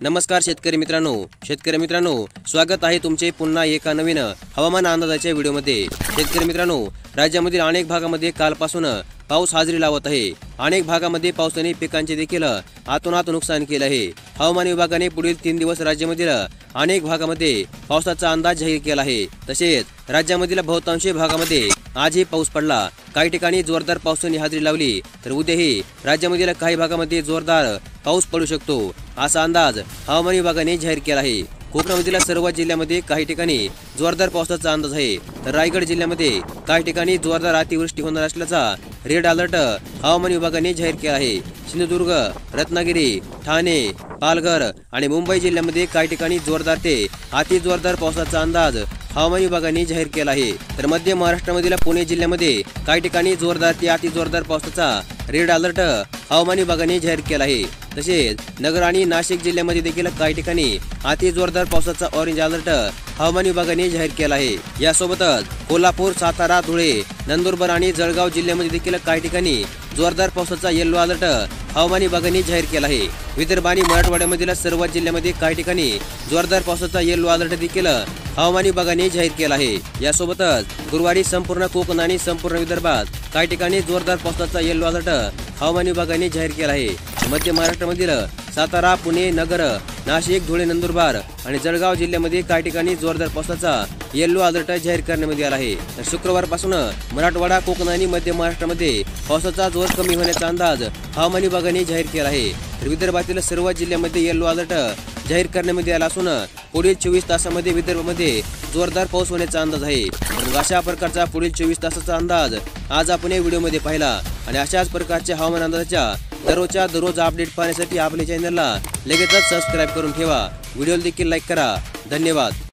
नमस्कार शेतकरी मित्रांनो, स्वागत आहे तुमचे पुन्हा एका नवीन हवामान अंदाजाच्या व्हिडिओमध्ये। शेतकरी मित्रांनो, राज्यामधील अनेक भागामध्ये कालपासून पाऊस हजेरी लावत आहे। अनेक भागामध्ये पावसाने पिकांचे देखील आतोनात नुकसान केले आहे। हवामान विभागाने पुढील 3 दिवस राज्यामधील अनेक भागामध्ये पावसाचा अंदाज जाहीर केला आहे। तसेच राज्यामधील बहुतांश भागामध्ये आजही पाऊस पडला। काही ठिकाणी जोरदार पावसाने हजेरी लावली, तर उद्याही राज्यामधील काही भागामध्ये जोरदार पाऊस पडू शकतो, असा अंदाज हवामान विभागाने जाहीर केला आहे। कोकणामधील सर्व जिल्ह्यामध्ये काही ठिकाणी जोरदार पावसाचा अंदाज आहे, तर रायगड जिल्ह्यामध्ये काही ठिकाणी जोरदार अतिवृष्टी होणार असल्याचा रेड अलर्ट हवामान विभागाने जाहीर केला आहे। सिंधुदुर्ग, रत्नागिरी, ठाणे, पालघर आणि मुंबई जिल्ह्यामध्ये काही ठिकाणी जोरदार ते अति जोरदार पावसाचा अंदाज हवामान विभागाने जाहीर केला आहे। तर मध्य महाराष्ट्रामधील पुणे जिल्ह्यामध्ये काही ठिकाणी जोरदार ते अति जोरदार पावसाचा रेड अलर्ट हवामान विभागाने जाहीर केला आहे। तसेच नगर आणि नाशिक जिल्ह्यामध्ये देखील काही ठिकाणी अति जोरदार पावसाचा ऑरेंज अलर्ट हवामान विभागाने जाहीर केला आहे। यासोबतच कोल्हापूर, सातारा, धुळे, नंदुरबार आणि जळगाव जिल्ह्यामध्ये देखील काही ठिकाणी जोरदार पावसाचा येलो अलर्ट हवामान विभागाने जाहीर केला आहे। विदर्भ आणि मराठवाड्यामधील सर्व जिल्ह्यामध्ये काही ठिकाणी जोरदार पावसाचा येलो अलर्ट देखील हवामान विभागाने जाहीर केला आहे। यासोबतच गुरुवारी संपूर्ण कोकण आणि संपूर्ण विदर्भात काही ठिकाणी जोरदार पावसाचा येलो अलर्ट हवामान विभागाने जाहीर केला आहे। मध्य महाराष्ट्रामधील सातारा, पुणे, नगर, नाशिक, धुळे, नंदुरबार आणि जळगाव जिल्ह्यामध्ये काही ठिकाणी जोरदार पावसाचा येलो अलर्ट जाहीर करण्यात आला आहे। तर शुक्रवारपासून मराठवाडा, कोकण आणि मध्य महाराष्ट्रामध्ये पावसाचा जोर कमी होण्याचा अंदाज हवामान विभागाने जाहीर केला आहे। तर विदर्भातील सर्व जिल्ह्यामध्ये येलो अलर्ट जाहीर करण्यात आला असून पुढील 24 तासामध्ये विदर्भामध्ये जोरदार पाऊस होण्याचा अंदाज आहे। तर अशा प्रकारचा पुढील 24 तासाचा अंदाज आज आपण या व्हिडिओमध्ये पाहिला आणि अशाच प्रकारच्या हवामान अंदाजाच्या दररोज अपडेट पाहण्यासाठी आपल्या चॅनलला लगेचच सबस्क्राईब करून ठेवा। व्हिडिओला देखील लाईक करा। धन्यवाद।